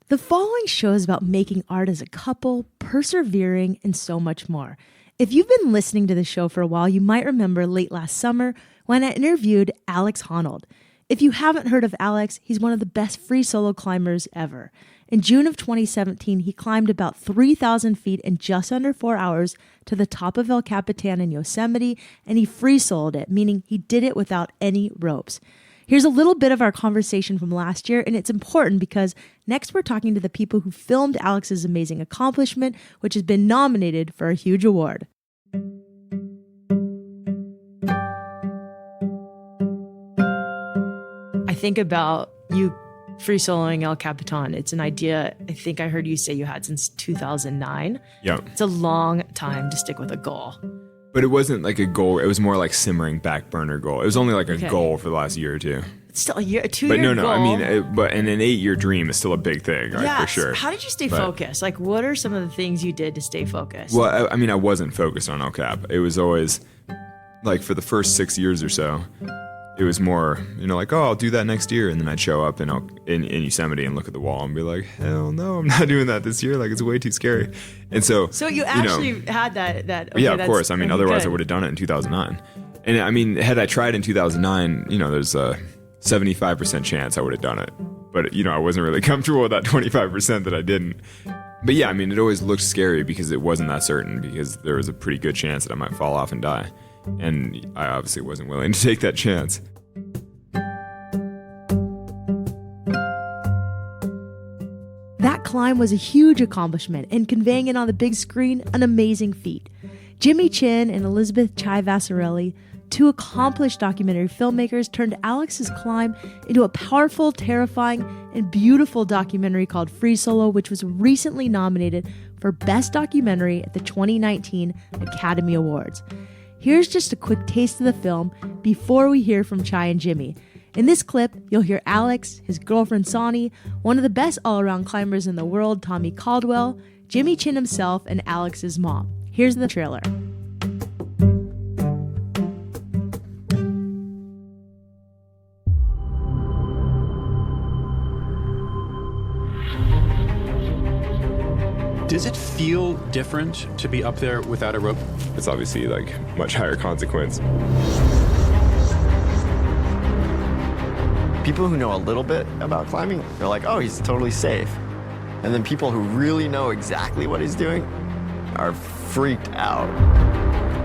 The following show is about making art as a couple, persevering, and so much more. If you've been listening to the show for a while, you might remember late last summer when I interviewed Alex Honnold. If you haven't heard of Alex, he's one of the best free solo climbers ever. In June of 2017, he climbed about 3,000 feet in just under 4 hours to the top of El Capitan in Yosemite, and he free soloed it, meaning he did it without any ropes. Here's a little bit of our conversation from last year, and it's important because next we're talking to the people who filmed Alex's amazing accomplishment, which has been nominated for a huge award. I think about you free soloing El Capitan. It's an idea I think I heard you say you had since 2009. Yeah. It's a long time to stick with a goal. But it wasn't like a goal. It was more like simmering back burner goal. It was only like a goal for the last year or two. It's still a 2-year goal. I mean, but in an 8-year dream is still a big thing, right? For sure. How did you stay focused? Like, what are some of the things you did to stay focused? Well, I wasn't focused on El Cap. It was always like for the first 6 years or so, it was more, like, oh, I'll do that next year. And then I'd show up in Yosemite and look at the wall and be like, hell no, I'm not doing that this year. Like, it's way too scary. And so you actually had that. Okay, yeah, of course. I mean, otherwise I would have done it in 2009. And I mean, had I tried in 2009, there's a 75% chance I would have done it. But, I wasn't really comfortable with that 25% that I didn't. But yeah, I mean, it always looked scary because it wasn't that certain, because there was a pretty good chance that I might fall off and die. And I obviously wasn't willing to take that chance. That climb was a huge accomplishment, and conveying it on the big screen, an amazing feat. Jimmy Chin and Elizabeth Chai Vasarhelyi, two accomplished documentary filmmakers, turned Alex's climb into a powerful, terrifying, and beautiful documentary called Free Solo, which was recently nominated for Best Documentary at the 2019 Academy Awards. Here's just a quick taste of the film before we hear from Chai and Jimmy. In this clip, you'll hear Alex, his girlfriend Sonny, one of the best all-around climbers in the world, Tommy Caldwell, Jimmy Chin himself, and Alex's mom. Here's the trailer. Does it feel different to be up there without a rope? It's obviously like much higher consequence. People who know a little bit about climbing, they're like, oh, he's totally safe. And then people who really know exactly what he's doing are freaked out.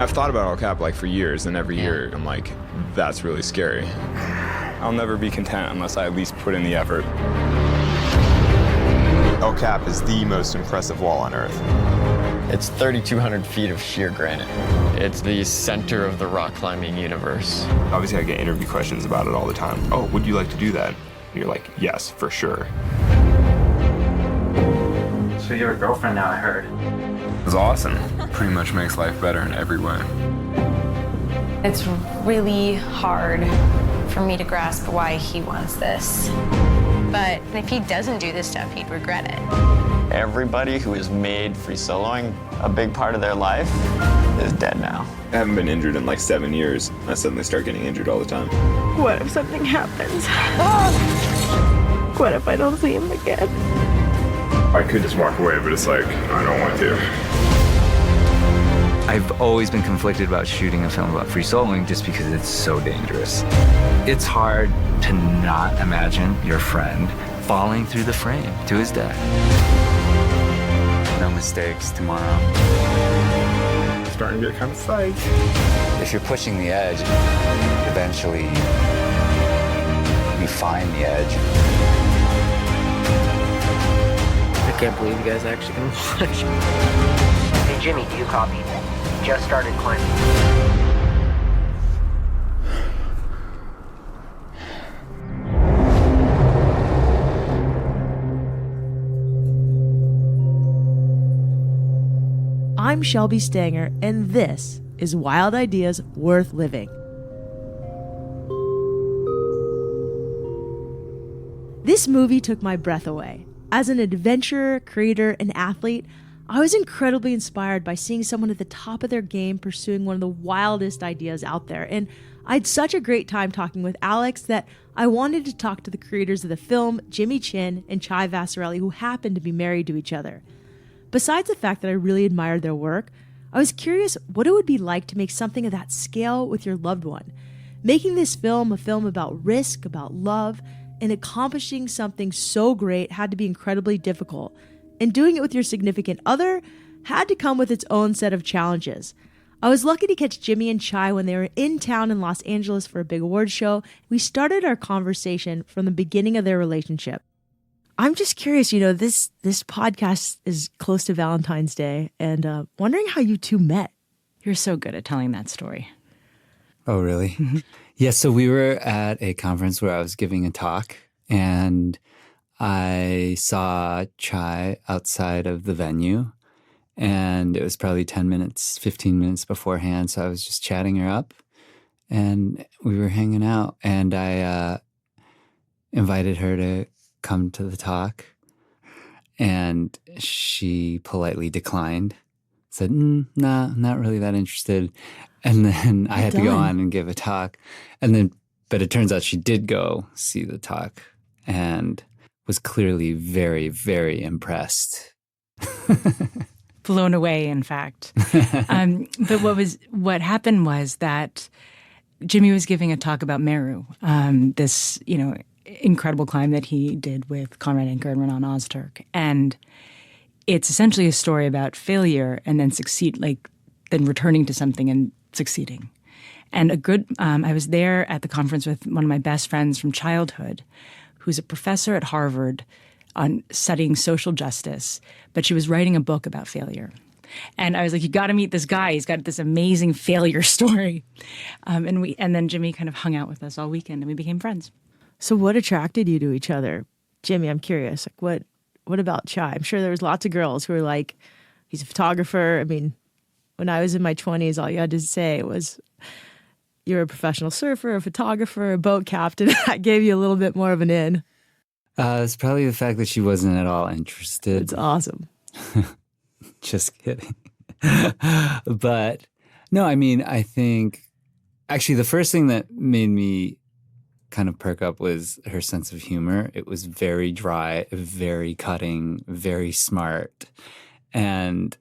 I've thought about El Cap for years, and every year I'm like, that's really scary. I'll never be content unless I at least put in the effort. El Cap is the most impressive wall on Earth. It's 3,200 feet of sheer granite. It's the center of the rock climbing universe. Obviously, I get interview questions about it all the time. Oh, would you like to do that? And you're like, yes, for sure. So you have a girlfriend now, I heard. It's awesome. Pretty much makes life better in every way. It's really hard for me to grasp why he wants this. But if he doesn't do this stuff, he'd regret it. Everybody who has made free soloing a big part of their life is dead now. I haven't been injured in 7 years. I suddenly start getting injured all the time. What if something happens? What if I don't see him again? I could just walk away, but it's I don't want to. I've always been conflicted about shooting a film about free soloing just because it's so dangerous. It's hard to not imagine your friend falling through the frame to his death. No mistakes tomorrow. I'm starting to get kind of psyched. If you're pushing the edge, eventually you find the edge. I can't believe you guys are actually gonna watch. Hey Jimmy, do you copy? Just started climbing. I'm Shelby Stanger, and this is Wild Ideas Worth Living. This movie took my breath away. As an adventurer, creator, and athlete, I was incredibly inspired by seeing someone at the top of their game pursuing one of the wildest ideas out there, and I had such a great time talking with Alex that I wanted to talk to the creators of the film, Jimmy Chin and Chai Vasarhelyi, who happened to be married to each other. Besides the fact that I really admired their work, I was curious what it would be like to make something of that scale with your loved one. Making this film a film about risk, about love, and accomplishing something so great had to be incredibly difficult. And doing it with your significant other had to come with its own set of challenges. I was lucky to catch Jimmy and Chai when they were in town in Los Angeles for a big award show. We started our conversation from the beginning of their relationship. I'm just curious, this podcast is close to Valentine's Day, and wondering how you two met. You're so good at telling that story. Oh, really? Yeah, so we were at a conference where I was giving a talk, and I saw Chai outside of the venue, and it was probably 10 minutes, 15 minutes beforehand, so I was just chatting her up, and we were hanging out, and I invited her to come to the talk, and she politely declined, said, nah, not really that interested. And then I had to go on and give a talk. But it turns out she did go see the talk and was clearly very, very impressed. Blown away, in fact. But what happened was that Jimmy was giving a talk about Meru, this, incredible climb that he did with Conrad Anker and Renan Ozturk. And it's essentially a story about failure and then then returning to something and succeeding. And I was there at the conference with one of my best friends from childhood, who's a professor at Harvard on studying social justice, but she was writing a book about failure. And I was like, you got to meet this guy. He's got this amazing failure story. And then Jimmy kind of hung out with us all weekend and we became friends. So what attracted you to each other? Jimmy, I'm curious. What about Chai? I'm sure there was lots of girls who were like, he's a photographer. I mean, when I was in my 20s, all you had to say was, you're a professional surfer, a photographer, a boat captain. That gave you a little bit more of an in. It's probably the fact that she wasn't at all interested. It's awesome. Just kidding. But no, I think actually the first thing that made me kind of perk up was her sense of humor. It was very dry, very cutting, very smart. And,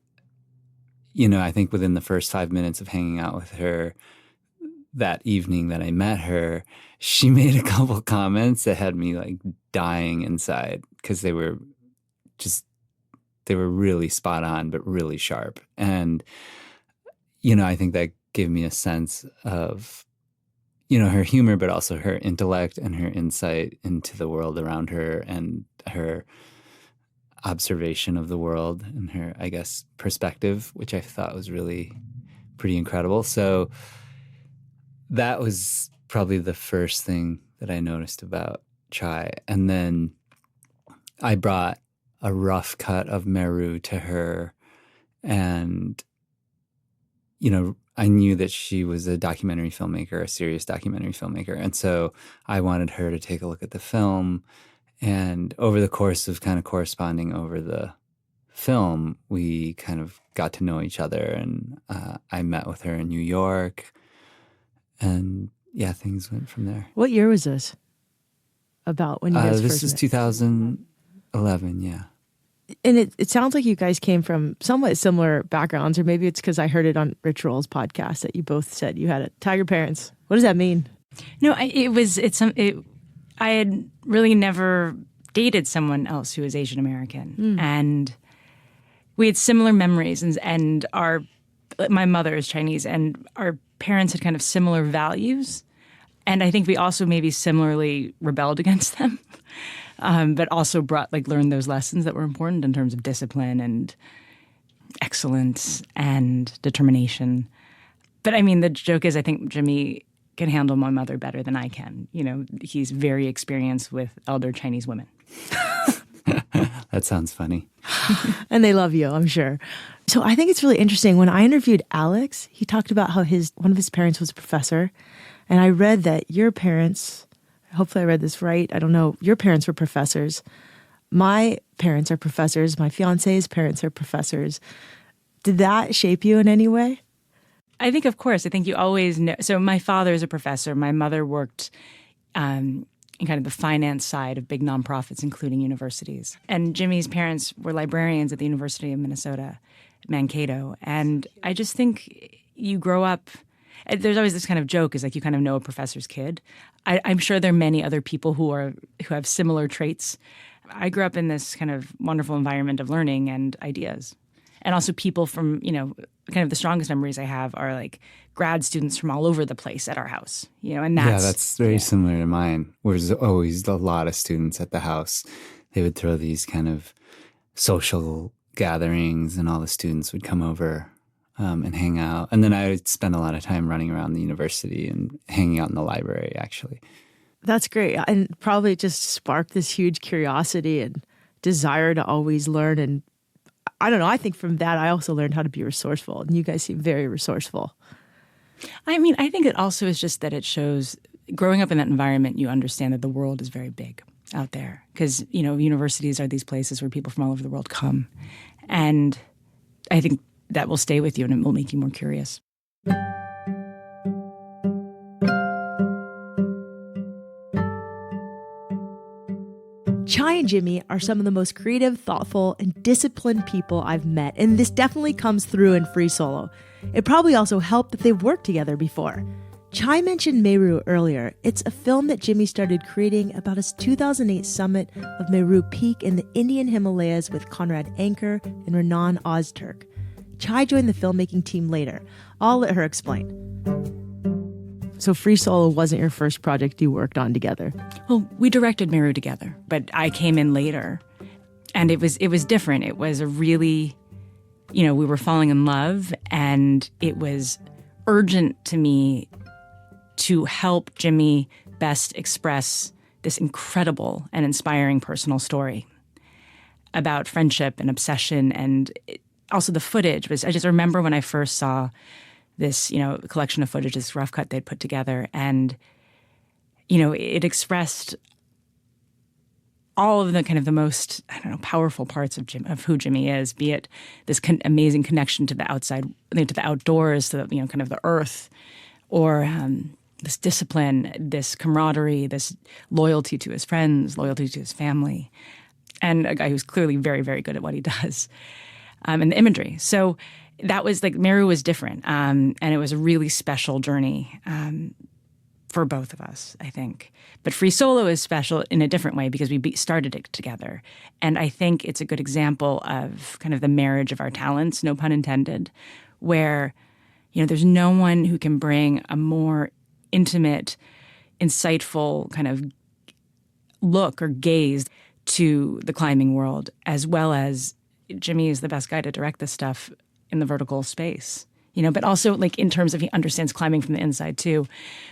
I think within the first 5 minutes of hanging out with her that evening that I met her, she made a couple comments that had me dying inside because they were really spot on, but really sharp. And, I think that gave me a sense of, her humor, but also her intellect and her insight into the world around her and her observation of the world and her, I guess, perspective, which I thought was really pretty incredible. So that was probably the first thing that I noticed about Chai. And then I brought a rough cut of Meru to her, and, I knew that she was a documentary filmmaker, a serious documentary filmmaker. And so I wanted her to take a look at the film. And over the course of kind of corresponding over the film, we kind of got to know each other. And I met with her in New York. And yeah, things went from there. What year was this? About when you guys this first was met? 2011, yeah. And it sounds like you guys came from somewhat similar backgrounds, or maybe it's because I heard it on Rich Roll's podcast that you both said you had tiger parents. What does that mean? No, I had really never dated someone else who was Asian American, and we had similar memories. And my mother is Chinese, and our parents had kind of similar values, and I think we also maybe similarly rebelled against them. But also learned those lessons that were important in terms of discipline and excellence and determination. But the joke is I think Jimmy can handle my mother better than I can. He's very experienced with elder Chinese women. That sounds funny. And they love you, I'm sure. So I think it's really interesting. When I interviewed Alex, he talked about how one of his parents was a professor. And I read that your parents... Hopefully I read this right. I don't know. Your parents were professors. My parents are professors. My fiance's parents are professors. Did that shape you in any way? I think, of course, I think you always know. So my father is a professor. My mother worked in kind of the finance side of big nonprofits, including universities. And Jimmy's parents were librarians at the University of Minnesota, Mankato. And I just think you grow up, there's always this kind of joke is like you kind of know a professor's kid. I'm sure there are many other people who have similar traits. I grew up in this kind of wonderful environment of learning and ideas. And also people from, kind of the strongest memories I have are like grad students from all over the place at our house, and that's very similar to mine. There's always a lot of students at the house. They would throw these kind of social gatherings and all the students would come over and hang out. And then I would spend a lot of time running around the university and hanging out in the library, actually. That's great. And probably just sparked this huge curiosity and desire to always learn. And I don't know, I think from that I also learned how to be resourceful. And you guys seem very resourceful. I mean, I think it also is just that it shows, growing up in that environment, you understand that the world is very big out there. Because, universities are these places where people from all over the world come. And I think that will stay with you and it will make you more curious. Chai and Jimmy are some of the most creative, thoughtful, and disciplined people I've met, and this definitely comes through in Free Solo. It probably also helped that they've worked together before. Chai mentioned Meru earlier. It's a film that Jimmy started creating about his 2008 summit of Meru Peak in the Indian Himalayas with Conrad Anker and Renan Ozturk. Chai joined the filmmaking team later. I'll let her explain. So Free Solo wasn't your first project you worked on together? Well, we directed Meru together, but I came in later. And it was different. It was a really, we were falling in love, and it was urgent to me to help Jimmy best express this incredible and inspiring personal story about friendship and obsession. And also the footage was, I just remember when I first saw this, collection of footage, this rough cut they'd put together. And, it expressed all of the kind of the most, powerful parts of who Jimmy is, be it this amazing connection to the outside, to the outdoors, to the, kind of the earth, or this discipline, this camaraderie, this loyalty to his friends, loyalty to his family, and a guy who's clearly very, very good at what he does, and the imagery. So that was like, Meru was different, and it was a really special journey for both of us, I think. But Free Solo is special in a different way because we started it together. And I think it's a good example of kind of the marriage of our talents, no pun intended, where, there's no one who can bring a more intimate, insightful kind of look or gaze to the climbing world, as well as Jimmy is the best guy to direct this stuff in the vertical space. But also like in terms of he understands climbing from the inside too.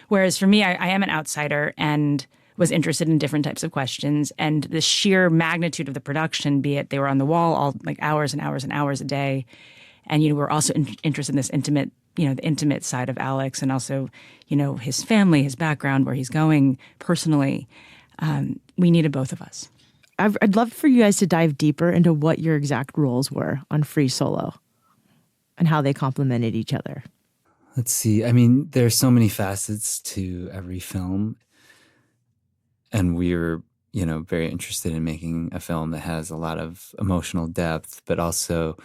Whereas for me, I am an outsider and was interested in different types of questions, and the sheer magnitude of the production, be it they were on the wall all like hours and hours and hours a day. And, we're also interested in this intimate, the intimate side of Alex, and also, his family, his background, where he's going personally. We needed both of us. I'd love for you guys to dive deeper into what your exact roles were on Free Solo and how they complemented each other. Let's see. I mean, there's so many facets to every film. And we're, very interested in making a film that has a lot of emotional depth, but also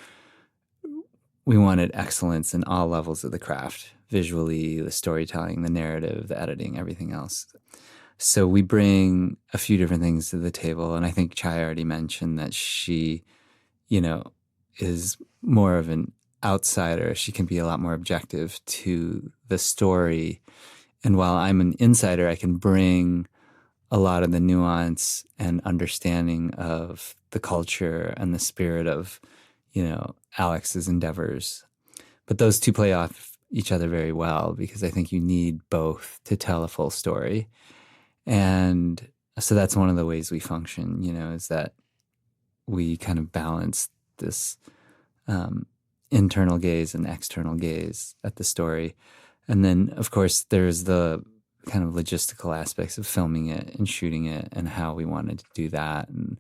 we wanted excellence in all levels of the craft, visually, the storytelling, the narrative, the editing, everything else. So we bring a few different things to the table. And I think Chai already mentioned that she, is more of an outsider. She can be a lot more objective to the story. And while I'm an insider, I can bring a lot of the nuance and understanding of the culture and the spirit of, Alex's endeavors. But those two play off each other very well because I think you need both to tell a full story. And so that's one of the ways we function, is that we kind of balance this internal gaze and external gaze at the story. And then, of course, there's the kind of logistical aspects of filming it and shooting it and how we wanted to do that. And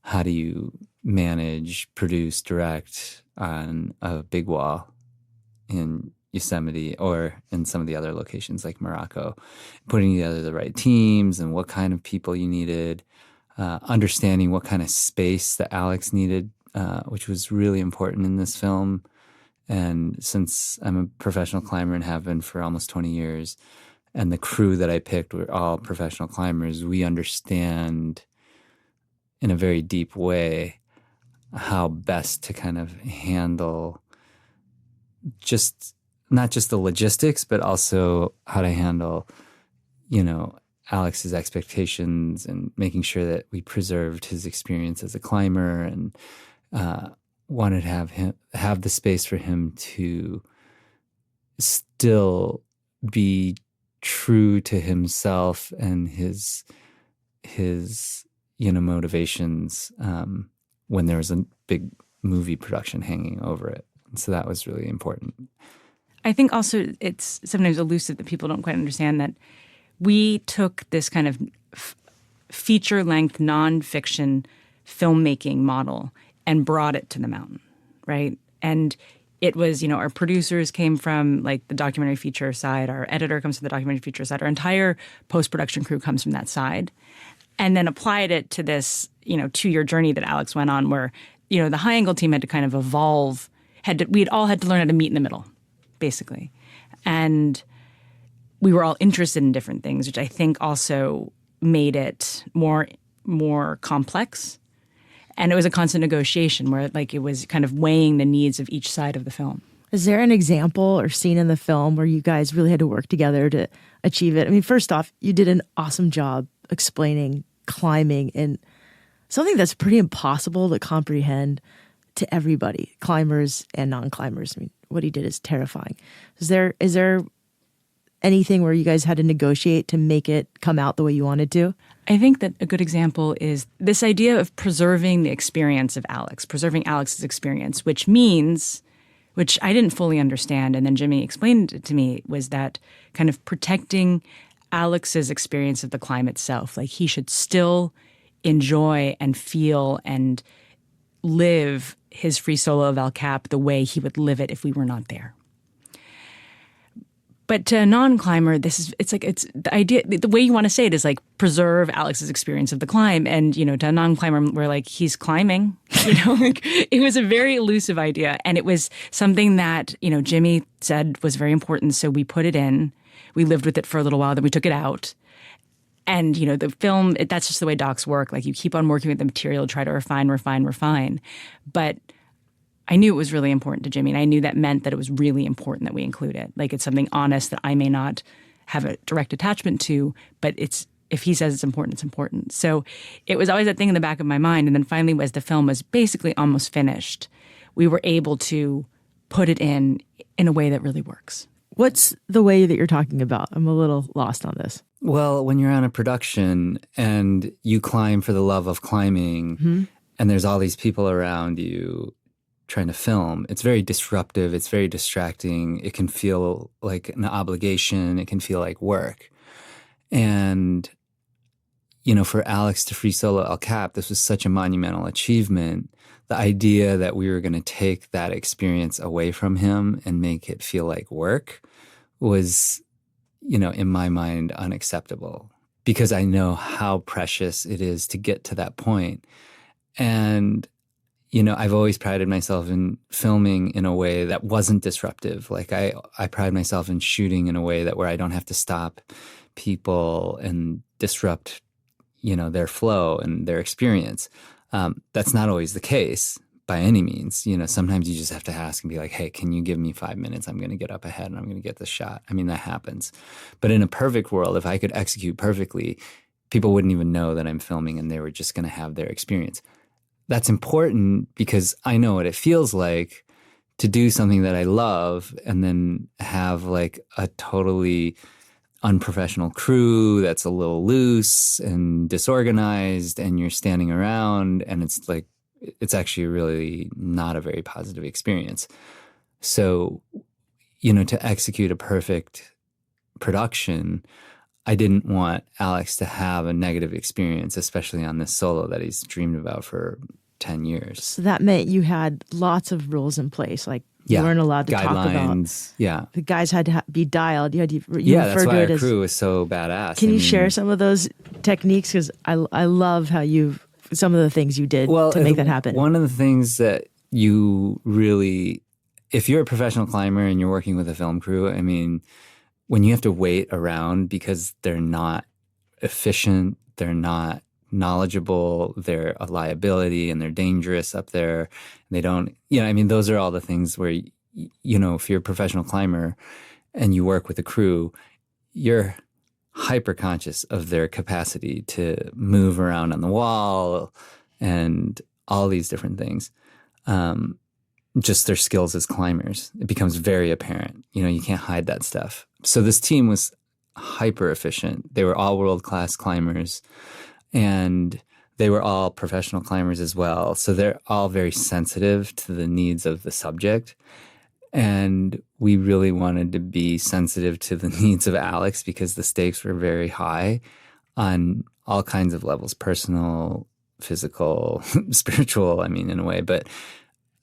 how do you manage, produce, direct on a big wall in Yosemite or in some of the other locations like Morocco, putting together the right teams and what kind of people you needed, understanding what kind of space that Alex needed, which was really important in this film. And since I'm a professional climber and have been for almost 20 years, and the crew that I picked were all professional climbers, we understand in a very deep way how best to kind of handle not just the logistics, but also how to handle, Alex's expectations and making sure that we preserved his experience as a climber, and wanted to have the space for him to still be true to himself and his motivations when there was a big movie production hanging over it. And so that was really important. I think also it's sometimes elusive that people don't quite understand that we took this kind of feature-length nonfiction filmmaking model and brought it to the mountain, right? And it was, our producers came from like the documentary feature side, our editor comes from the documentary feature side, our entire post-production crew comes from that side, and then applied it to this, 2-year journey that Alex went on where, the high angle team had to kind of evolve, we'd all had to learn how to meet in the middle, basically. And we were all interested in different things, which I think also made it more complex. And it was a constant negotiation where it was kind of weighing the needs of each side of the film. Is there an example or scene in the film where you guys really had to work together to achieve it? I mean, first off, you did an awesome job explaining climbing and something that's pretty impossible to comprehend to everybody, climbers and non-climbers. I mean, what he did is terrifying. Is there anything where you guys had to negotiate to make it come out the way you wanted to? I think that a good example is this idea of preserving the experience of Alex, preserving Alex's experience, which means, which I didn't fully understand, and then Jimmy explained it to me, was that kind of protecting Alex's experience of the climb itself. Like he should still enjoy and feel and live his free solo of El Cap the way he would live it if we were not there. But to a non-climber, it's the idea, the way you want to say it is like preserve Alex's experience of the climb. And, to a non-climber, we're like, he's climbing, it was a very elusive idea. And it was something that, Jimmy said was very important. So we put it in, we lived with it for a little while, then we took it out. And, the film, that's just the way docs work. Like you keep on working with the material, try to refine. But I knew it was really important to Jimmy, and I knew that meant that it was really important that we include it. Like it's something honest that I may not have a direct attachment to, but if he says it's important, it's important. So it was always that thing in the back of my mind. And then finally, as the film was basically almost finished, we were able to put it in a way that really works. What's the way that you're talking about? I'm a little lost on this. Well, when you're on a production and you climb for the love of climbing, and there's all these people around you trying to film, it's very disruptive, it's very distracting, it can feel like an obligation, it can feel like work. And, for Alex to free solo El Cap, this was such a monumental achievement. The idea that we were going to take that experience away from him and make it feel like work was, in my mind, unacceptable, because I know how precious it is to get to that point. And I've always prided myself in filming in a way that wasn't disruptive. Like I pride myself in shooting in a way where I don't have to stop people and disrupt, their flow and their experience. That's not always the case by any means. Sometimes you just have to ask and be like, hey, can you give me 5 minutes? I'm going to get up ahead and I'm going to get the shot. I mean, that happens. But in a perfect world, if I could execute perfectly, people wouldn't even know that I'm filming and they were just going to have their experience. That's important because I know what it feels like to do something that I love and then have like a totally unprofessional crew that's a little loose and disorganized, and you're standing around and it's actually really not a very positive experience. So, to execute a perfect production, I didn't want Alex to have a negative experience, especially on this solo that he's dreamed about for 10 years. So that meant you had lots of rules in place, like you weren't allowed to talk about. Guidelines. Yeah. The guys had to be dialed. You That's referred why to it our as, crew was so badass. Can you share some of those techniques? Because I love how some of the things you did to make that happen. One of the things that you really, if you're a professional climber and you're working with a film crew, I mean, when you have to wait around because they're not efficient, they're not knowledgeable, they're a liability and they're dangerous up there. They don't, I mean, those are all the things where, if you're a professional climber and you work with a crew, you're hyper conscious of their capacity to move around on the wall and all these different things. Just their skills as climbers. It becomes very apparent. You can't hide that stuff. So this team was hyper efficient. They were all world-class climbers, and they were all professional climbers as well. So they're all very sensitive to the needs of the subject. And we really wanted to be sensitive to the needs of Alex because the stakes were very high on all kinds of levels, personal, physical, spiritual, in a way. But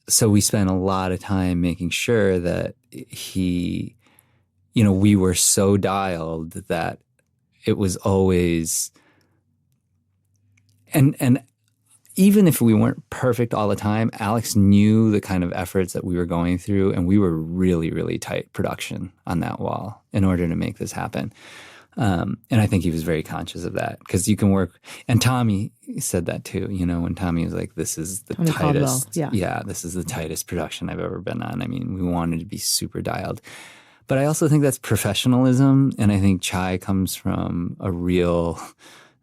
so we spent a lot of time making sure that we were so dialed that it was always, and even if we weren't perfect all the time, Alex knew the kind of efforts that we were going through, and we were really, really tight production on that wall in order to make this happen. And I think he was very conscious of that because you can work. And Tommy said that too. When Tommy was like, "This is the Tommy tightest, Caldwell, this is the tightest production I've ever been on." I mean, we wanted to be super dialed. But I also think that's professionalism, and I think Chai comes from a real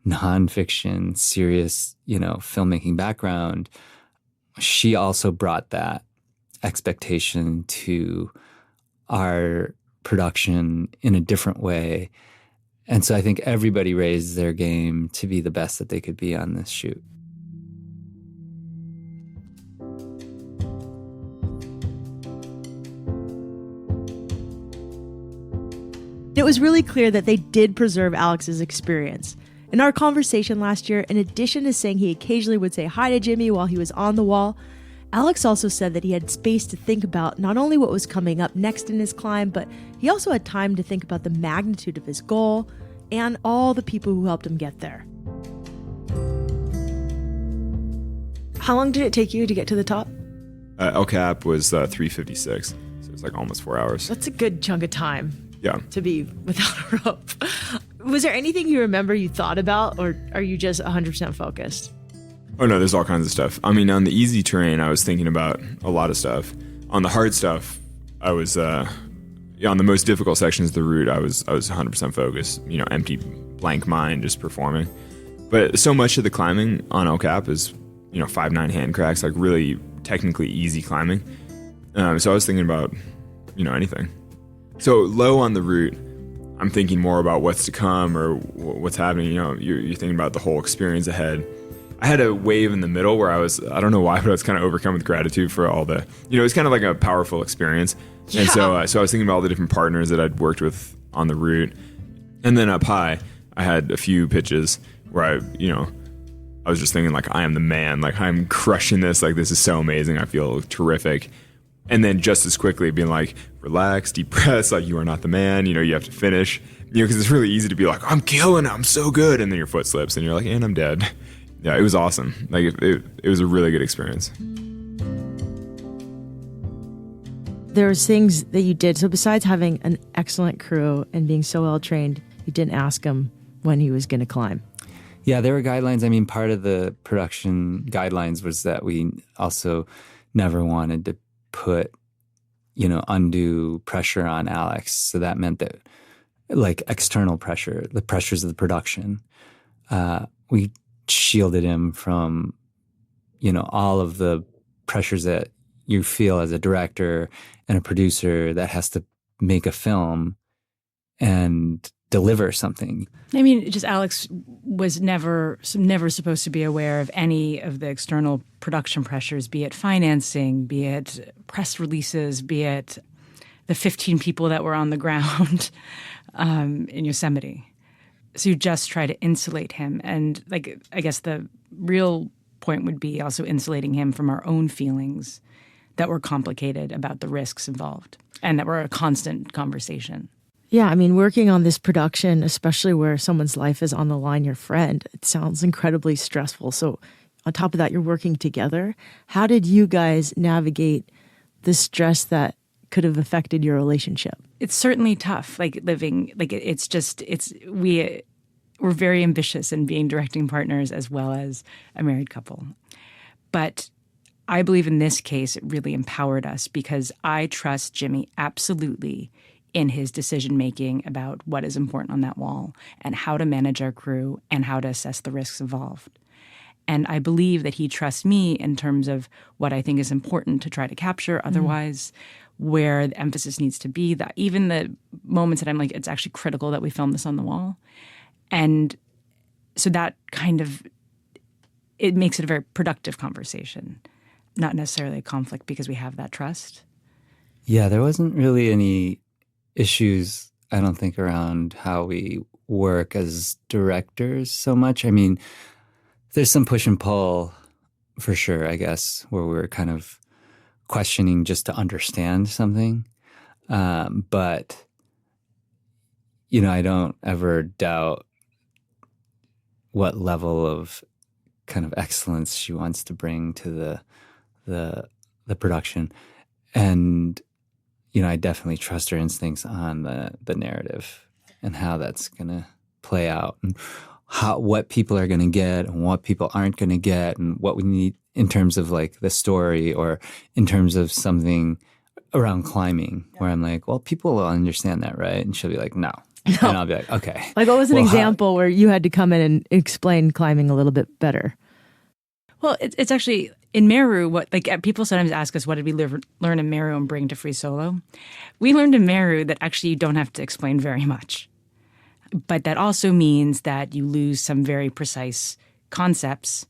nonfiction, serious, filmmaking background. She also brought that expectation to our production in a different way. And so I think everybody raised their game to be the best that they could be on this shoot. It was really clear that they did preserve Alex's experience. In our conversation last year, in addition to saying he occasionally would say hi to Jimmy while he was on the wall, Alex also said that he had space to think about not only what was coming up next in his climb, but he also had time to think about the magnitude of his goal and all the people who helped him get there. How long did it take you to get to the top? El Cap was 3:56, so it's like almost 4 hours. That's a good chunk of time. Yeah. To be without a rope. Was there anything you remember you thought about, or are you just 100% focused? Oh no, there's all kinds of stuff. On the easy terrain, I was thinking about a lot of stuff. On the hard stuff, I was, on the most difficult sections of the route, I was 100% focused. Empty, blank mind, just performing. But so much of the climbing on El Cap is, 5'9" hand cracks, like really technically easy climbing. So I was thinking about, anything. So low on the route, I'm thinking more about what's to come or what's happening. You're thinking about the whole experience ahead. I had a wave in the middle where I don't know why, but I was kind of overcome with gratitude for all the, it's kind of like a powerful experience. Yeah. And so I was thinking about all the different partners that I'd worked with on the route. And then up high, I had a few pitches where I was just thinking like, I am the man, like I'm crushing this. Like, this is so amazing. I feel terrific. And then just as quickly being like, relax, deep breaths, like you are not the man, you have to finish, because it's really easy to be like, I'm killing it, I'm so good. And then your foot slips and you're like, and I'm dead. Yeah, it was awesome. Like it was a really good experience. There was things that you did. So besides having an excellent crew and being so well trained, you didn't ask him when he was going to climb. Yeah, there were guidelines. Part of the production guidelines was that we also never wanted to put, undue pressure on Alex. So that meant that, like, external pressure, the pressures of the production, we shielded him from, all of the pressures that you feel as a director and a producer that has to make a film and deliver something. Just Alex was never supposed to be aware of any of the external production pressures, be it financing, be it press releases, be it the 15 people that were on the ground in Yosemite. So you just try to insulate him. And I guess the real point would be also insulating him from our own feelings, that were complicated about the risks involved and that were a constant conversation. Yeah, I mean, working on this production, especially where someone's life is on the line, your friend, it sounds incredibly stressful. So on top of that, you're working together. How did you guys navigate the stress that could have affected your relationship? It's certainly tough, like living, like we're very ambitious in being directing partners as well as a married couple. But I believe in this case, it really empowered us because I trust Jimmy absolutely in his decision-making about what is important on that wall and how to manage our crew and how to assess the risks involved. And I believe that he trusts me in terms of what I think is important to try to capture. Otherwise, where the emphasis needs to be, that even the moments that I'm like, it's actually critical that we film this on the wall. And so that kind of, it makes it a very productive conversation, not necessarily a conflict because we have that trust. Yeah, there wasn't really any issues, I don't think, around how we work as directors so much. I mean, there's some push and pull for sure, I guess, where we're kind of questioning just to understand something. But, you know, I don't ever doubt what level of kind of excellence she wants to bring to the production. And, you know, I definitely trust her instincts on the narrative and how that's going to play out and what people are going to get and what people aren't going to get and what we need in terms of like the story or in terms of something around climbing where I'm like, well, people will understand that, right? And she'll be like, no. And I'll be like, okay. Like, what was an example where you had to come in and explain climbing a little bit better? Well, it's actually in Meru. What people sometimes ask us, what did we learn in Meru and bring to Free Solo? We learned in Meru that actually you don't have to explain very much, but that also means that you lose some very precise concepts.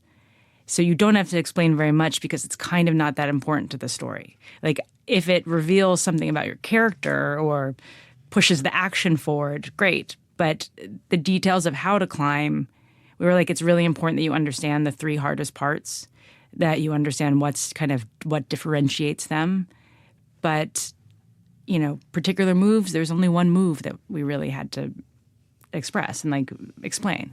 So you don't have to explain very much because it's kind of not that important to the story. Like if it reveals something about your character or pushes the action forward, great. But the details of how to climb, we were like, it's really important that you understand the 3 hardest parts, that you understand what differentiates them. But, you know, particular moves, there's only one move that we really had to express and like explain.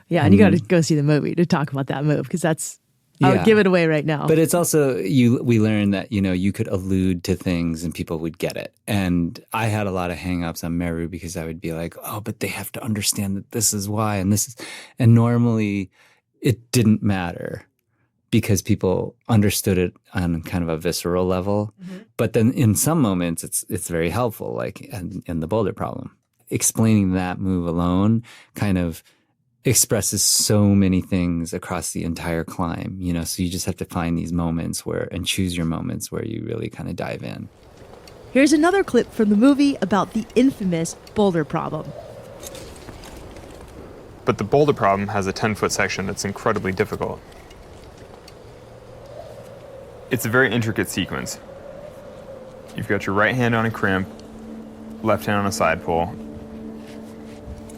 Yeah, and you got to go see the movie to talk about that move because that's, I would give it away right now. But it's also, we learned that, you know, you could allude to things and people would get it. And I had a lot of hangups on Meru because I would be like, oh, but they have to understand that this is why and this is, and normally it didn't matter because people understood it on kind of a visceral level. Mm-hmm. But then in some moments it's very helpful, like in the boulder problem. Explaining that move alone kind of expresses so many things across the entire climb, you know, so you just have to find these moments and choose your moments where you really kind of dive in. Here's another clip from the movie about the infamous boulder problem. But the boulder problem has a 10-foot section that's incredibly difficult. It's a very intricate sequence. You've got your right hand on a crimp, left hand on a side pull,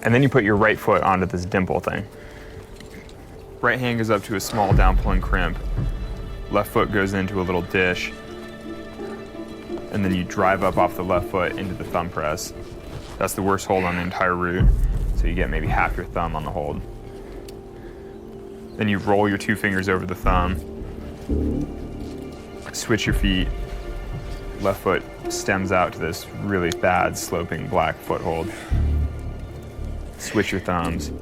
and then you put your right foot onto this dimple thing. Right hand goes up to a small down pulling crimp. Left foot goes into a little dish. And then you drive up off the left foot into the thumb press. That's the worst hold on the entire route. So you get maybe half your thumb on the hold. Then you roll your 2 fingers over the thumb. Switch your feet. Left foot stems out to this really bad sloping black foothold. Switch your thumbs.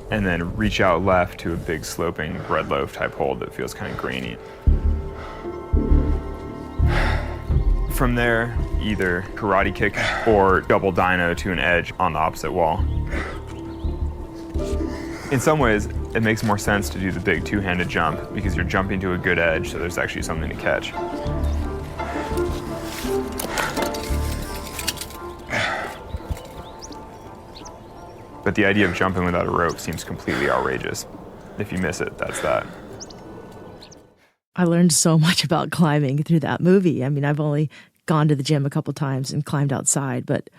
And then reach out left to a big sloping bread loaf type hold that feels kind of grainy. From there, either karate kick or double dyno to an edge on the opposite wall. In some ways, it makes more sense to do the big 2-handed jump because you're jumping to a good edge, so there's actually something to catch. But the idea of jumping without a rope seems completely outrageous. If you miss it, that's that. I learned so much about climbing through that movie. I mean, I've only gone to the gym a couple times and climbed outside, but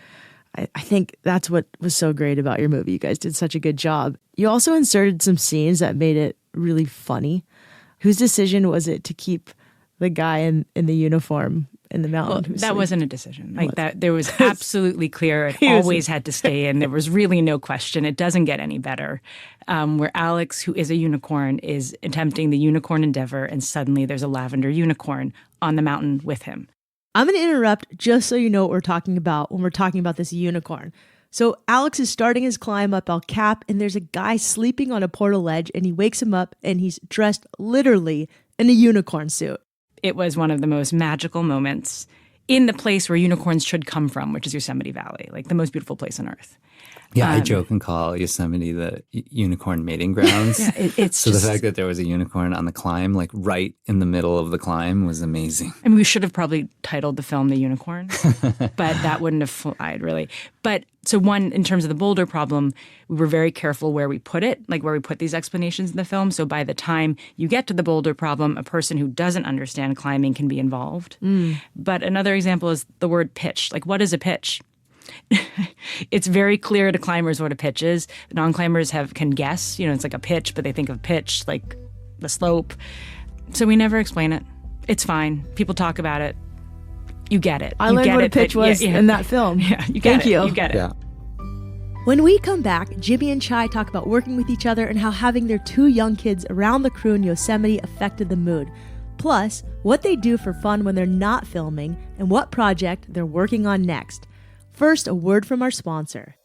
I think that's what was so great about your movie. You guys did such a good job. You also inserted some scenes that made it really funny. Whose decision was it to keep the guy in the uniform in the mountain? Well, that wasn't a decision. Like that, there was absolutely clear. It always had to stay in. There was really no question. It doesn't get any better. Where Alex, who is a unicorn, is attempting the unicorn endeavor, and suddenly there's a lavender unicorn on the mountain with him. I'm going to interrupt just so you know what we're talking about when we're talking about this unicorn. So Alex is starting his climb up El Cap, and there's a guy sleeping on a portal ledge, and he wakes him up, and he's dressed literally in a unicorn suit. It was one of the most magical moments in the place where unicorns should come from, which is Yosemite Valley, like the most beautiful place on earth. Yeah, I joke and call Yosemite the unicorn mating grounds. Yeah, it's so just, the fact that there was a unicorn on the climb, like right in the middle of the climb, was amazing. I mean, we should have probably titled the film The Unicorn, but that wouldn't have flied, really. But so one, in terms of the boulder problem, we were very careful where we put it, like where we put these explanations in the film. So by the time you get to the boulder problem, a person who doesn't understand climbing can be involved. But another example is the word pitch. Like, what is a pitch? It's very clear to climbers what a pitch is. Non-climbers can guess. It's like a pitch, but they think of pitch like the slope. So we never explain it. It's fine. People talk about it. You get it. I learned what a pitch was in that film. Yeah, you get it. You get it. Yeah. When we come back, Jimmy and Chai talk about working with each other and how having their 2 young kids around the crew in Yosemite affected the mood. Plus, what they do for fun when they're not filming and what project they're working on next. First, a word from our sponsor.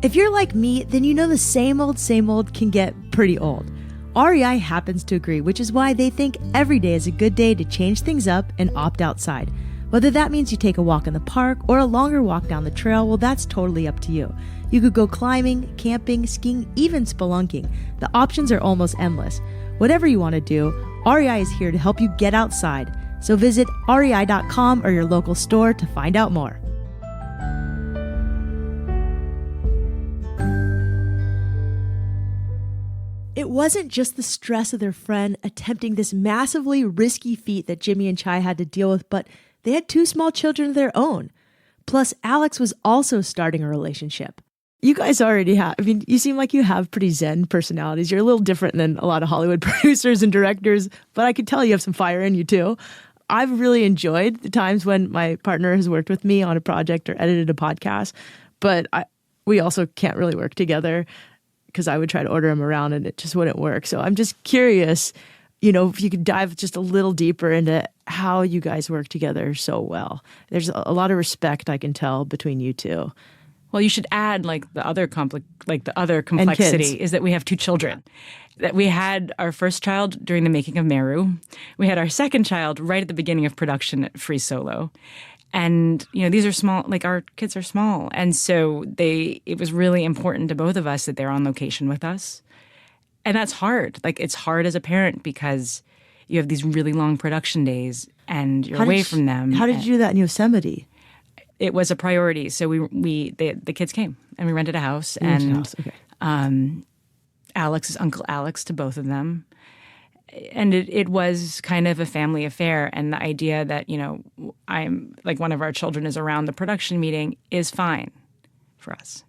If you're like me, then you know the same old can get pretty old. REI happens to agree, which is why they think every day is a good day to change things up and opt outside. Whether that means you take a walk in the park or a longer walk down the trail, well, that's totally up to you. You could go climbing, camping, skiing, even spelunking. The options are almost endless. Whatever you want to do, REI is here to help you get outside. So visit rei.com or your local store to find out more. It wasn't just the stress of their friend attempting this massively risky feat that Jimmy and Chai had to deal with, but they had 2 small children of their own. Plus, Alex was also starting a relationship. You guys already have, you seem like you have pretty zen personalities. You're a little different than a lot of Hollywood producers and directors, but I could tell you have some fire in you too. I've really enjoyed the times when my partner has worked with me on a project or edited a podcast, but we also can't really work together because I would try to order him around and it just wouldn't work. So I'm just curious, if you could dive just a little deeper into how you guys work together so well. There's a lot of respect I can tell between you two. Well, you should add the other complexity is that we have 2 children. That we had our first child during the making of Meru. We had our second child right at the beginning of production at Free Solo. And, these are small, our kids are small. And so it was really important to both of us that they're on location with us. And that's hard. It's hard as a parent because you have these really long production days and you're away from them. How did you do that in Yosemite? It was a priority. So the kids came and we rented a house. Alex is Uncle Alex to both of them. And it was kind of a family affair. And the idea that, I'm one of our children is around the production meeting is fine for us.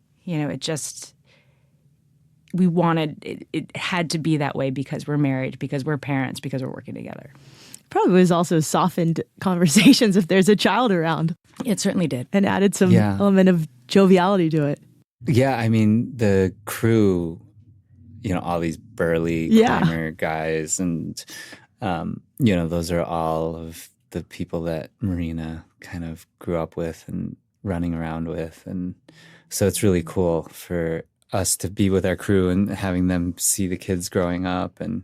We wanted, it had to be that way because we're married, because we're parents, because we're working together. Probably was also softened conversations if there's a child around. It certainly did. And added some element of joviality to it. Yeah, the crew, all these burly climber guys and, those are all of the people that Marina kind of grew up with and running around with. And so it's really cool for us to be with our crew and having them see the kids growing up. And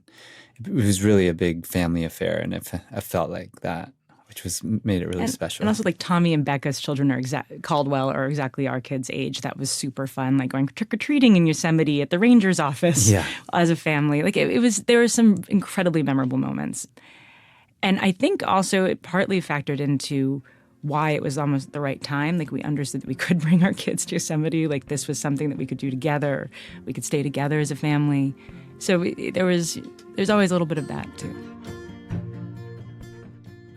it was really a big family affair. And I felt like that, which made it really special. And also Tommy and Becca's children are Caldwell are exactly our kids' age. That was super fun. Going trick-or-treating in Yosemite at the ranger's office as a family. There were some incredibly memorable moments. And I think also it partly factored into why it was almost the right time. We understood that we could bring our kids to Yosemite. This was something that we could do together. We could stay together as a family. So there's always a little bit of that too.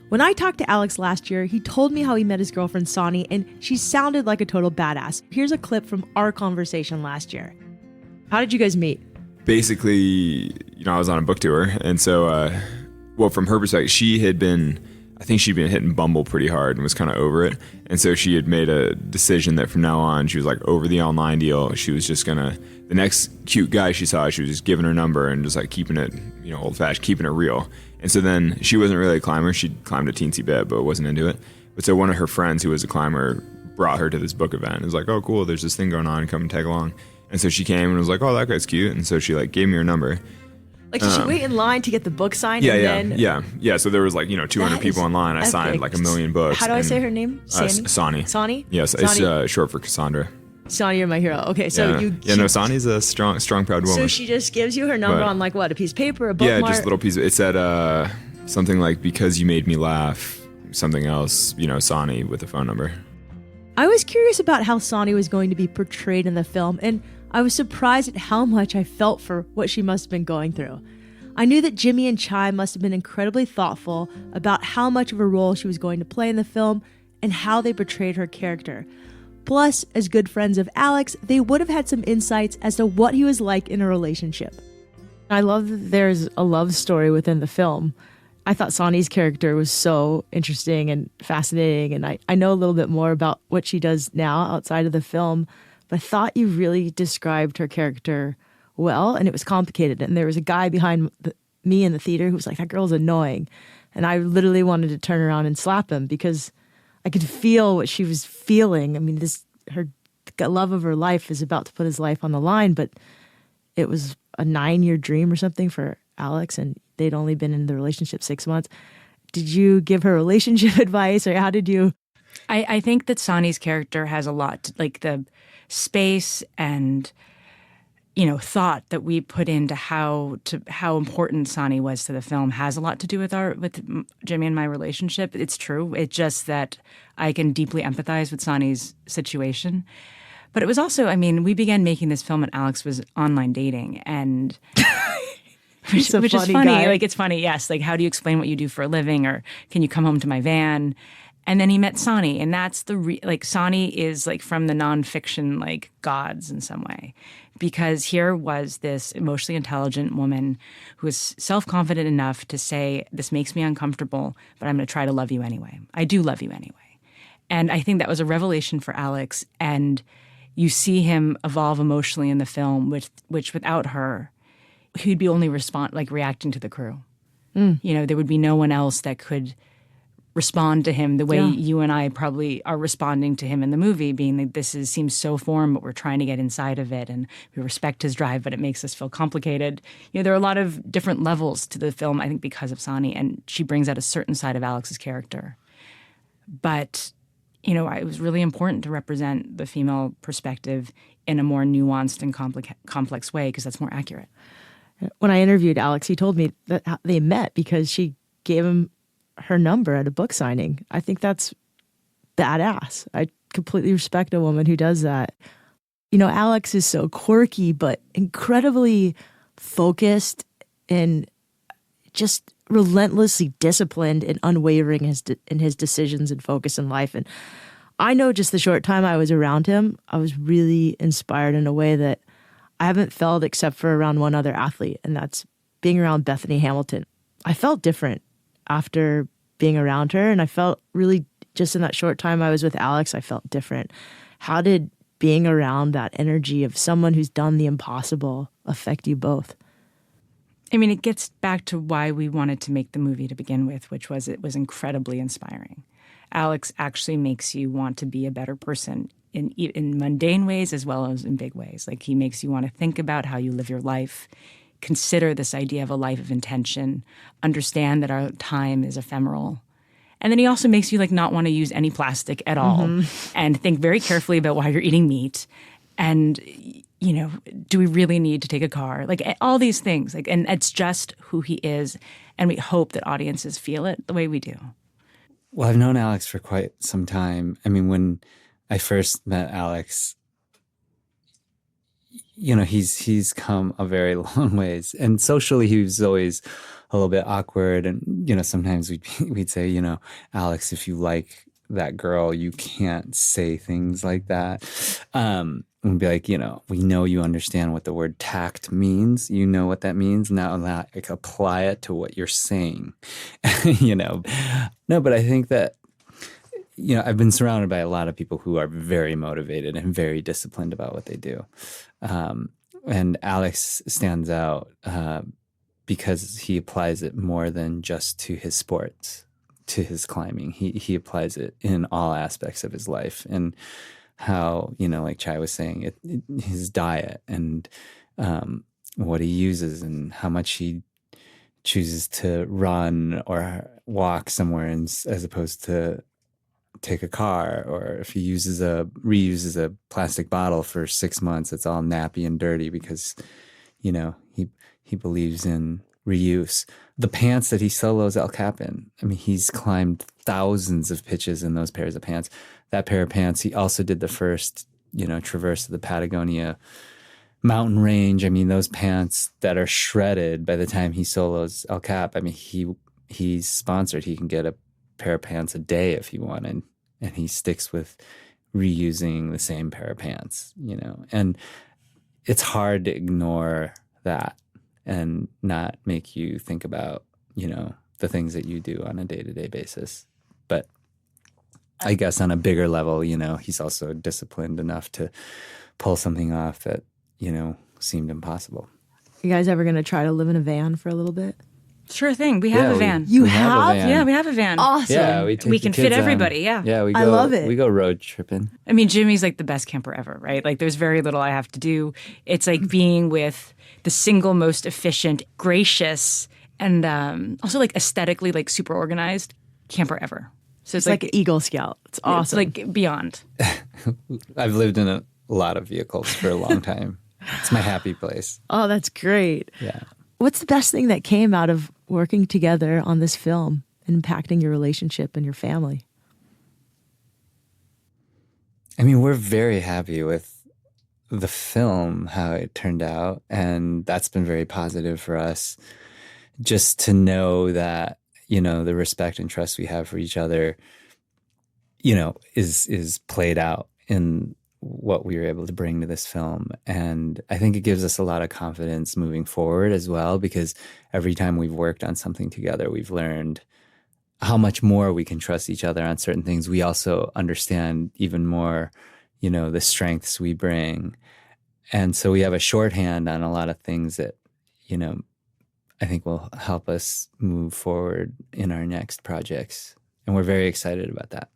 When I talked to Alex last year, he told me how he met his girlfriend Sonny, and she sounded like a total badass. Here's a clip from our conversation last year. How did you guys meet? Basically, I was on a book tour, and so, from her perspective, I think she'd been hitting Bumble pretty hard and was kind of over it. And so she had made a decision that from now on, she was like over the online deal. She was just the next cute guy she saw, she was just giving her number and just like keeping it, old fashioned, keeping it real. And so then she wasn't really a climber. She'd climbed a teensy bit, but wasn't into it. But so one of her friends who was a climber brought her to this book event. It was like, oh, cool, there's this thing going on, come and tag along. And so she came and was like, oh, that guy's cute. And so she like gave me her number. Like, did she wait in line to get the book signed? Yeah. So there was like 200 people in line. I epic. Signed like 1 million books. How do I say her name? Sonny. Sonny? Yes, Sonny? It's short for Cassandra. Sonny, you're my hero. Okay, so Sonny's a strong, proud woman. So she just gives you her number on like what, a piece of paper, a bookmark? Yeah, just a little piece. It said something like, because you made me laugh, something else, Sonny with a phone number. I was curious about how Sonny was going to be portrayed in the film, and I was surprised at how much I felt for what she must have been going through. I knew that Jimmy and Chai must have been incredibly thoughtful about how much of a role she was going to play in the film and how they portrayed her character. Plus, as good friends of Alex, they would have had some insights as to what he was like in a relationship. I love that there's a love story within the film. I thought Sonny's character was so interesting and fascinating, and I know a little bit more about what she does now outside of the film, but I thought you really described her character well, and it was complicated. And there was a guy behind me in the theater who was like, that girl's annoying. And I literally wanted to turn around and slap him because I could feel what she was feeling. I mean, her love of her life is about to put his life on the line, but it was a 9-year dream or something for Alex, and they'd only been in the relationship 6 months. Did you give her relationship advice, or how did you? I think that Sonny's character has a lot, like the space and thought that we put into how important Sonny was to the film has a lot to do with Jimmy and my relationship. It's true. It's just that I can deeply empathize with Sonny's situation. But it was also, we began making this film and Alex was online dating, and which is funny. Guy. Like, it's funny, yes. Like, how do you explain what you do for a living, or can you come home to my van? And then he met Sonny, and that's Sonny is like from the nonfiction like gods in some way, because here was this emotionally intelligent woman who was self-confident enough to say, this makes me uncomfortable, but I'm going to try to love you anyway. I do love you anyway. And I think that was a revelation for Alex, and you see him evolve emotionally in the film, which without her, he'd be only reacting to the crew. There would be no one else that could respond to him the way you and I probably are responding to him in the movie, being like, seems so foreign, but we're trying to get inside of it, and we respect his drive, but it makes us feel complicated. There are a lot of different levels to the film, I think, because of Sonny, and she brings out a certain side of Alex's character. But, it was really important to represent the female perspective in a more nuanced and complex way, because that's more accurate. When I interviewed Alex, he told me that they met because she gave him her number at a book signing. I think that's badass. I completely respect a woman who does that. Alex is so quirky, but incredibly focused and just relentlessly disciplined and unwavering in his decisions and focus in life. And I know just the short time I was around him, I was really inspired in a way that I haven't felt except for around one other athlete, and that's being around Bethany Hamilton. I felt different after being around her, and I felt really, just in that short time I was with Alex, I felt different. How did being around that energy of someone who's done the impossible affect you both? It gets back to why we wanted to make the movie to begin with, which was it was incredibly inspiring. Alex actually makes you want to be a better person in mundane ways as well as in big ways. Like, he makes you want to think about how you live your life, consider this idea of a life of intention, understand that our time is ephemeral. And then he also makes you not want to use any plastic at all, and think very carefully about why you're eating meat. And, do we really need to take a car? All these things. And it's just who he is. And we hope that audiences feel it the way we do. Well, I've known Alex for quite some time. When I first met Alex, he's come a very long ways. And socially, he was always a little bit awkward. And, sometimes we'd say, Alex, if you like that girl, you can't say things like that. And be like, we know you understand what the word tact means. You know what that means. Now apply it to what you're saying. No, but I think that, I've been surrounded by a lot of people who are very motivated and very disciplined about what they do. And Alex stands out because he applies it more than just to his sports, to his climbing. He applies it in all aspects of his life. And how, like Chai was saying, his diet and what he uses and how much he chooses to run or walk somewhere as opposed to take a car, or if he reuses a plastic bottle for 6 months, it's all nappy and dirty because, he believes in reuse. The pants that he solos El Cap in, he's climbed thousands of pitches in those pairs of pants. That pair of pants, he also did the first, traverse of the Patagonia mountain range. Those pants that are shredded by the time he solos El Cap, he's sponsored. He can get a pair of pants a day if he wanted, and he sticks with reusing the same pair of pants, and it's hard to ignore that and not make you think about, the things that you do on a day-to-day basis. But I guess on a bigger level, he's also disciplined enough to pull something off that, seemed impossible. You guys ever going to try to live in a van for a little bit? Sure thing. We have a van. You have? a van. Yeah, we have a van. Awesome. Yeah, we can fit everybody. Yeah. Yeah, we go, I love it. We go road tripping. Jimmy's like the best camper ever, right? Like there's very little I have to do. It's like being with the single most efficient, gracious, and also like aesthetically like super organized camper ever. So it's like an Eagle Scout. It's awesome. It's like beyond. I've lived in a lot of vehicles for a long time. It's my happy place. Oh, that's great. Yeah. What's the best thing that came out of working together on this film and impacting your relationship and your family? We're very happy with the film, how it turned out. And that's been very positive for us. Just to know that, the respect and trust we have for each other, is played out in what we were able to bring to this film. And I think it gives us a lot of confidence moving forward as well, because every time we've worked on something together, we've learned how much more we can trust each other on certain things. We also understand even more, the strengths we bring. And so we have a shorthand on a lot of things that, I think will help us move forward in our next projects. And we're very excited about that.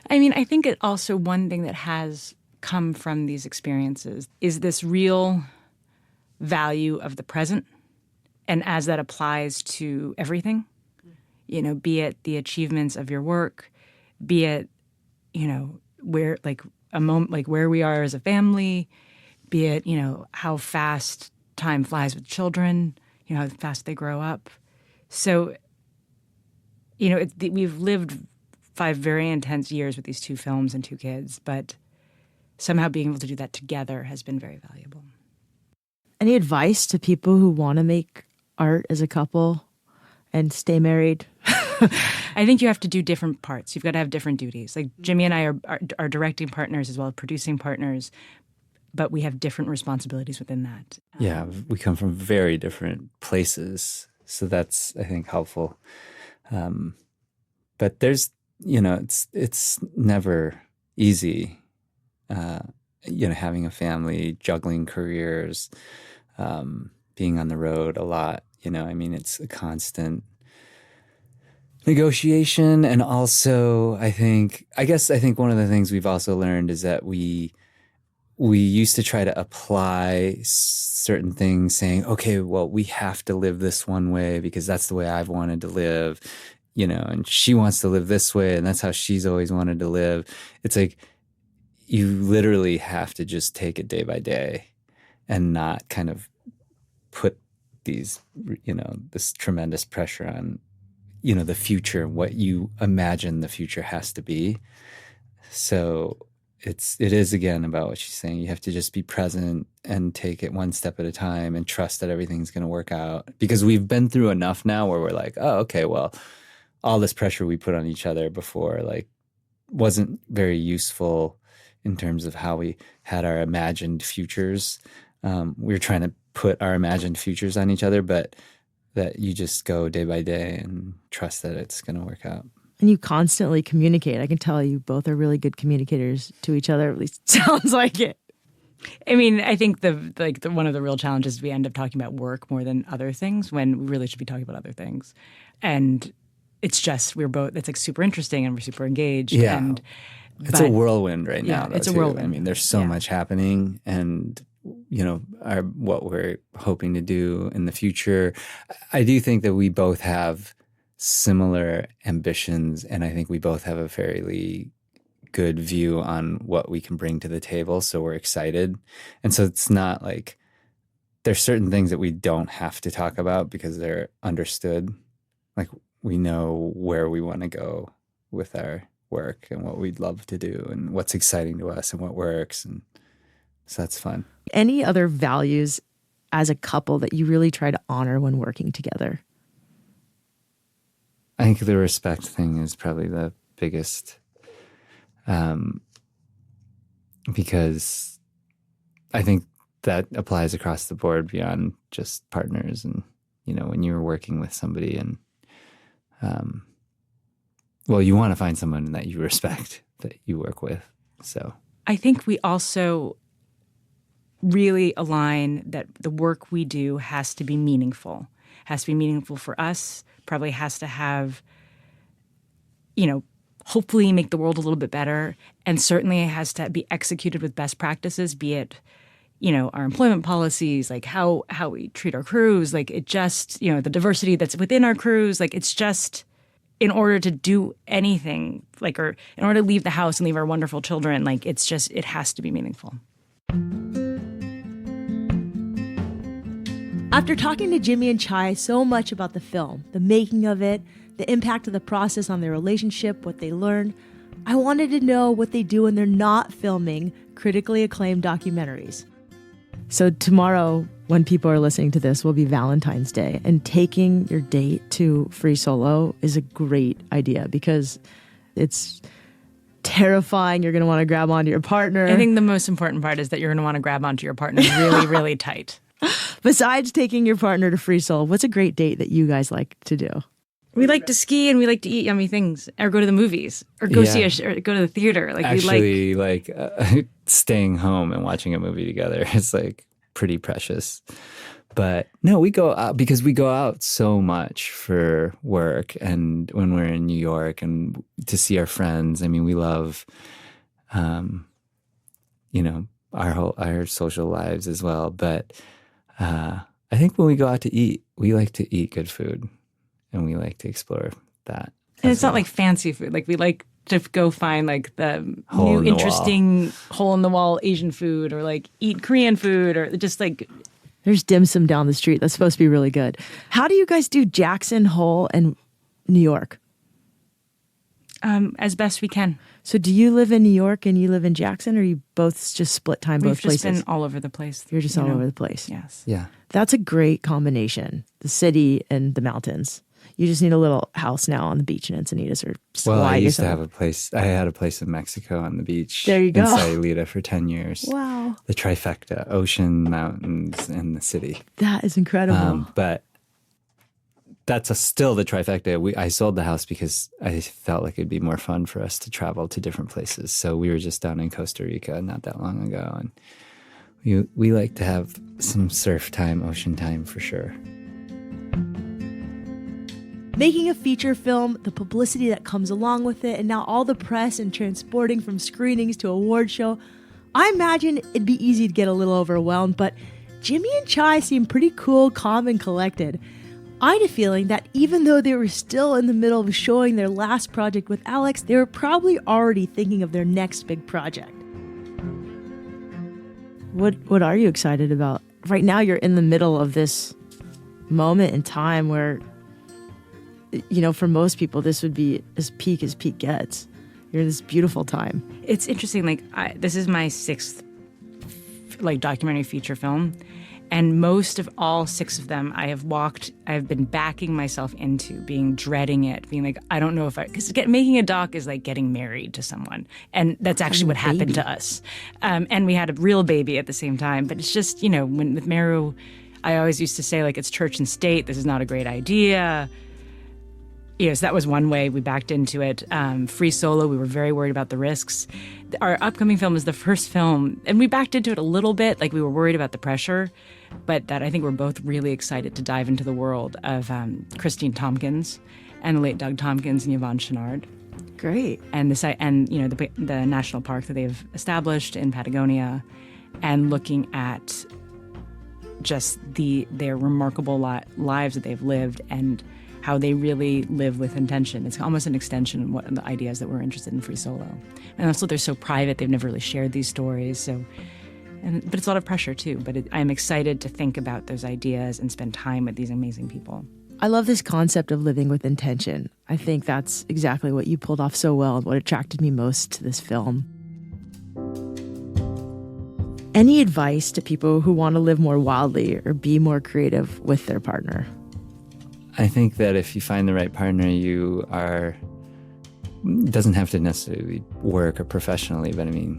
I think it also, one thing that has come from these experiences is this real value of the present. And as that applies to everything, be it the achievements of your work, be it, where like a moment, like where we are as a family, be it, how fast time flies with children, how fast they grow up. So, we've lived 5 very intense years with these 2 films and 2 kids, but somehow being able to do that together has been very valuable. Any advice to people who want to make art as a couple and stay married? I think you have to do different parts. You've got to have different duties. Like Jimmy and I are directing partners as well as producing partners, but we have different responsibilities within that. Yeah, we come from very different places, so that's, I think, helpful. But there's, it's never easy, having a family, juggling careers, being on the road a lot. It's a constant negotiation. And also, I think one of the things we've also learned is that we used to try to apply certain things saying, okay, well, we have to live this one way because that's the way I've wanted to live, and she wants to live this way and that's how she's always wanted to live. It's like, you literally have to just take it day by day and not kind of put these, this tremendous pressure on, the future, what you imagine the future has to be. So it is again about what she's saying. You have to just be present and take it one step at a time and trust that everything's going to work out. Because we've been through enough now where we're like, oh, okay, well, all this pressure we put on each other before, like, wasn't very useful in terms of how we had our imagined futures. We were trying to put our imagined futures on each other, but that you just go day by day and trust that it's going to work out. And you constantly communicate. I can tell you both are really good communicators to each other. At least it sounds like it. I mean, I think one of the real challenges is we end up talking about work more than other things when we really should be talking about other things. And it's just it's like super interesting and we're super engaged. Yeah. And it's a whirlwind right now. It's a too. whirlwind. I mean, there's so much happening, and what we're hoping to do in the future. I do think that we both have similar ambitions, and I think we both have a fairly good view on what we can bring to the table. So we're excited, and so it's not like there's certain things that we don't have to talk about because they're understood. Like, we know where we want to go with our work and what we'd love to do and what's exciting to us and what works. And so that's fun. Any other values as a couple that you really try to honor when working together? I think the respect thing is probably the biggest, because I think that applies across the board beyond just partners. And, when you're working with somebody and, you want to find someone that you respect, that you work with. So I think we also really align that the work we do has to be meaningful. Has to be meaningful for us, probably has to have, hopefully make the world a little bit better. And certainly it has to be executed with best practices, be it, our employment policies, like how we treat our crews, like it just, the diversity that's within our crews, like it's just, in order to do anything, or in order to leave the house and leave our wonderful children, like it has to be meaningful. After talking to Jimmy and Chai so much about the film, the making of it, the impact of the process on their relationship, what they learned, I wanted to know what they do when they're not filming critically acclaimed documentaries. So tomorrow, when people are listening to this, will be Valentine's Day. And taking your date to Free Solo is a great idea because it's terrifying. You're going to want to grab onto your partner. I think the most important part is that you're going to want to grab onto your partner really, really tight. Besides taking your partner to Free Solo, what's a great date that you guys like to do? We like to ski and we like to eat yummy things, or go to the movies, or go or go to the theater. Like actually, staying home and watching a movie together is like pretty precious. But no, we go out because we go out so much for work, and when we're in New York and to see our friends. I mean, we love, our social lives as well. But I think when we go out to eat, we like to eat good food. And we like to explore that. And it's not like fancy food. Like we like to go find like the new interesting hole-in-the-wall Asian food, or like eat Korean food, or just like... There's dim sum down the street. That's supposed to be really good. How do you guys do Jackson Hole and New York? As best we can. So do you live in New York and you live in Jackson, or you both just split time both places? We've just been all over the place. You're just all over the place. Yes. Yeah. That's a great combination. The city and the mountains. You just need a little house now on the beach in Encinitas or Hawaii. Well, I used to have a place. I had a place in Mexico on the beach. There you go. In Sayulita for 10 years. Wow. The trifecta: ocean, mountains, and the city. That is incredible. But that's still the trifecta. I sold the house because I felt like it'd be more fun for us to travel to different places. So we were just down in Costa Rica not that long ago, and we like to have some surf time, ocean time for sure. Making a feature film, the publicity that comes along with it, and now all the press and transporting from screenings to award show, I imagine it'd be easy to get a little overwhelmed, but Jimmy and Chai seem pretty cool, calm, and collected. I had a feeling that even though they were still in the middle of showing their last project with Alex, they were probably already thinking of their next big project. What are you excited about? Right now you're in the middle of this moment in time where, for most people, this would be as peak gets. You're this beautiful time. It's interesting. Like, this is my 6th documentary feature film, and most of all 6 of them I've been backing myself into, dreading it, being like, I don't know if because making a doc is like getting married to someone, and that's actually what happened to us. And we had a real baby at the same time. But it's just, when with Meru, I always used to say, like, it's church and state. This is not a great idea. So that was one way we backed into it. Free solo, we were very worried about the risks. Our upcoming film is the first film, and we backed into it a little bit, like we were worried about the pressure, but that I think we're both really excited to dive into the world of Christine Tompkins and the late Doug Tompkins and Yvonne Chouinard. Great. And the national park that they've established in Patagonia, and looking at just their remarkable lives that they've lived and how they really live with intention. It's almost an extension of what the ideas that we're interested in Free Solo. And also they're so private, they've never really shared these stories. But it's a lot of pressure too. But I'm excited to think about those ideas and spend time with these amazing people. I love this concept of living with intention. I think that's exactly what you pulled off so well and what attracted me most to this film. Any advice to people who want to live more wildly or be more creative with their partner? I think that if you find the right partner, doesn't have to necessarily work or professionally, but it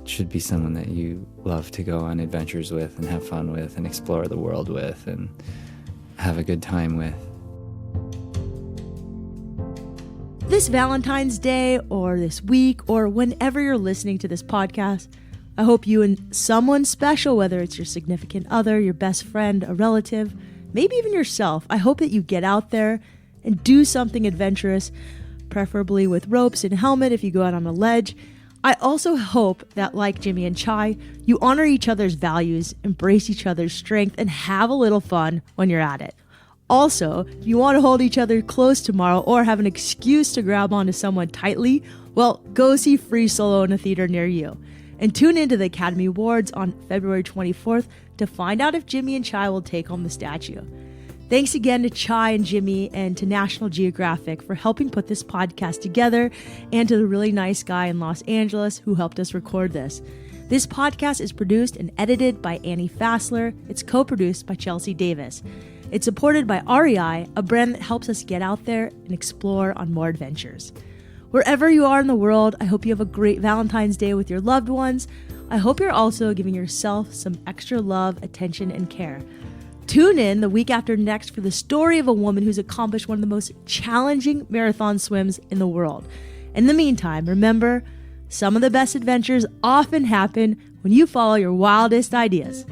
should be someone that you love to go on adventures with and have fun with and explore the world with and have a good time with. This Valentine's Day or this week or whenever you're listening to this podcast, I hope you and someone special, whether it's your significant other, your best friend, a relative, maybe even yourself, I hope that you get out there and do something adventurous, preferably with ropes and helmet if you go out on a ledge. I also hope that, like Jimmy and Chai, you honor each other's values, embrace each other's strength, and have a little fun when you're at it. Also, if you want to hold each other close tomorrow or have an excuse to grab onto someone tightly, well, go see Free Solo in a theater near you. And tune into the Academy Awards on February 24th to find out if Jimmy and Chai will take home the statue. Thanks again to Chai and Jimmy and to National Geographic for helping put this podcast together, and to the really nice guy in Los Angeles who helped us record this. This podcast is produced and edited by Annie Fassler. It's co-produced by Chelsea Davis. It's supported by REI, a brand that helps us get out there and explore on more adventures. Wherever you are in the world, I hope you have a great Valentine's Day with your loved ones. I hope you're also giving yourself some extra love, attention, and care. Tune in the week after next for the story of a woman who's accomplished one of the most challenging marathon swims in the world. In the meantime, remember, some of the best adventures often happen when you follow your wildest ideas.